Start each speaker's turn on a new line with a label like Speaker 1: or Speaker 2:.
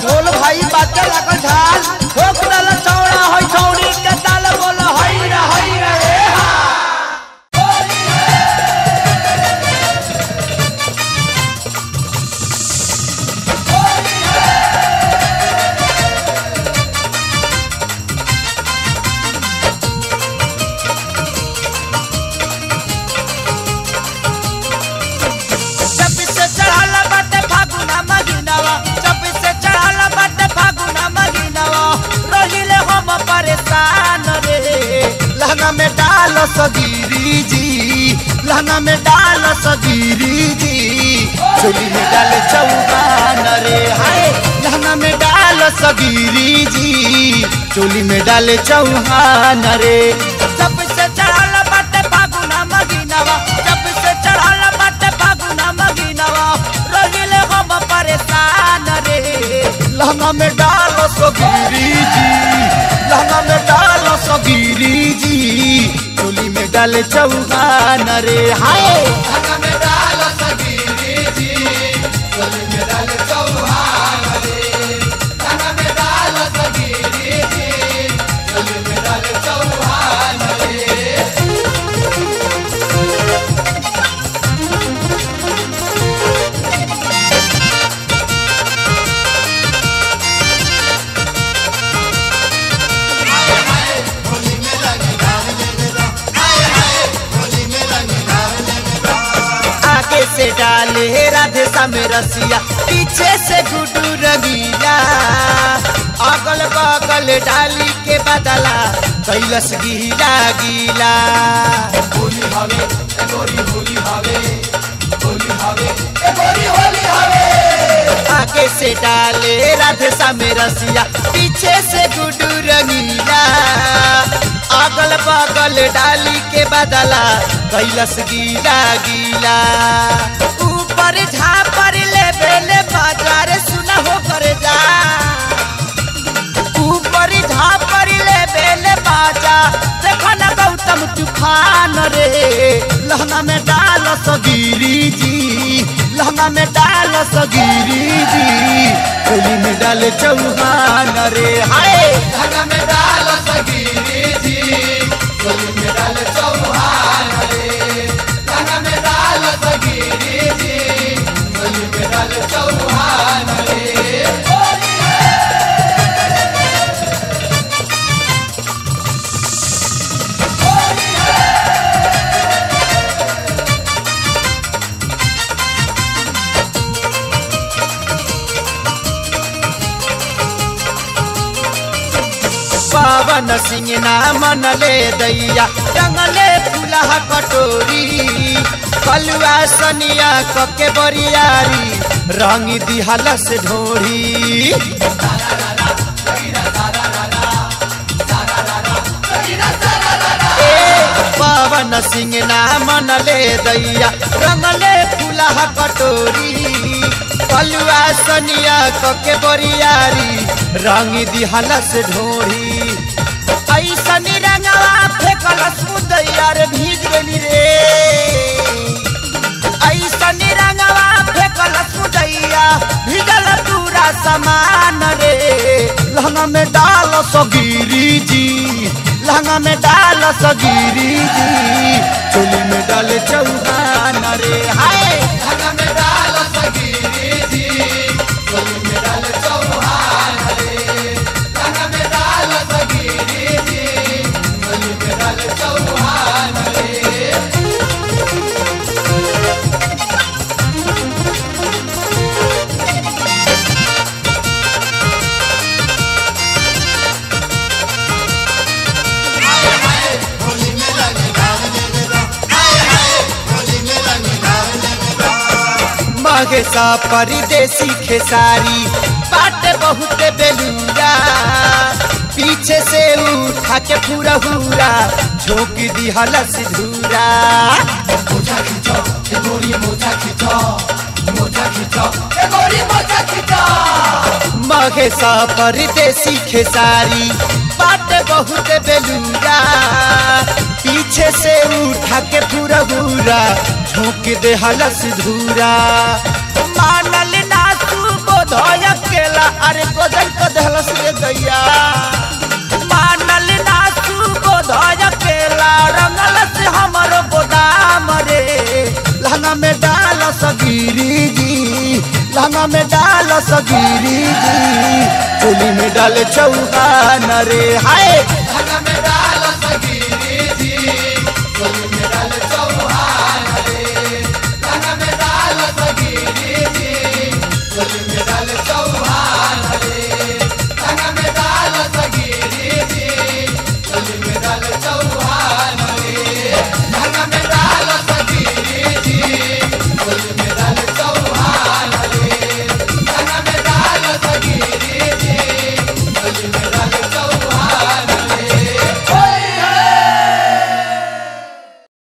Speaker 1: ढोल भाई बाटे लागल झाल ठोक डाल चौड़ा होई छौड़ी के ताल बोल हई रे में डाल सगीरी जी लहंगा में डाल सगीरी जी चोली में डाल चौहान रे हाय लहंगा में डाल सगीरी जी चोली में डाल चौहान रे जब से चढ़ाल बाटे फागुना महीनावा जब से चढ़ाल बाटे फागुना महीनावा रहिले हम परेशान रे लहंगा में डाल सगीरी जी लहंगा में डाल सगीरी जी चोली में डाल चौहान रे हाय लहंगा में डाल सगीरी जी चोली में डाल चौहान रे लहंगा में डाल सगीरी जी चोली में डाल चौहान रे से डाले राधे में रसिया पीछे से गुडू रंगीला अगल बगल डाली के बदला कैलस गीला गीला होली हवे गोरी होली हवे होली हवे गोरी होली हवे आगे से डाले राधे में रसिया पीछे से गुडू रंगीला अगल बगल डाली के बदला कैलस गीला गीला ऊपर झापर ले बेले बाजार सुना हो कर जा ऊपर झापर ले बेले बाजार देखो ना गौतम तूफान रे लहंगा में डाल सगीरी जी लहंगा में डाल सगीरी जी चोली में डाल चौहान रे हाय लहंगा में डाल सगीरी जी चोली में डाल चौहान रे लहंगा में डाल सगीरी जी चोली में डाल चौहान रे पवन सिंह ना मन ले दैया रंगले फूलहा कटोरी कलुआ सनिया कके बरियारी रंग दिहल से ढोरी पवन सिंह ना मन ले दैया रंगले फूलहा कटोरी कलुआ सनिया कके बरियारी रंग दिहल से ढोरी ऐसा रंगवा फेंकल सुदैया रे भीग गली रे ऐसा रंगवा फेंकल सुदैया भीगल पूरा सामान रे लहंगा में डाल सगीरी जी लहंगा में डाल सगीरी जी चोली में डाल चौहान रे हाय लहंगा में डाल सगीरी जी चोली में डाल चौहान रे लहंगा में डाल सगीरी जी चोली में डाल चौहान रे महेशा परदेसी खेसारी बाटे बहुत बेलूरा पीछे से उठा के पूरा हुरा झोंक दी हलस धूरा मोजा खींचो ए गोरी मोजा खींचो मोजा खींचो ए गोरी मोजा खींचो महेशा परदेसी खेसारी बाटे बहुत बेलूरा पीछे से उठा के पूरा हुरा झोंक दे हलस धूरा मानल ना तू बोधय केला अरे गोदन को दहलस रे दैया
Speaker 2: मानल ना सुबोध अकेला रंगल से हमरो गोदाम रे
Speaker 1: लहंगा में डाल सगिरी जी लहंगा में डाल सगिरी जी चोली में डाले चौहान रे हाय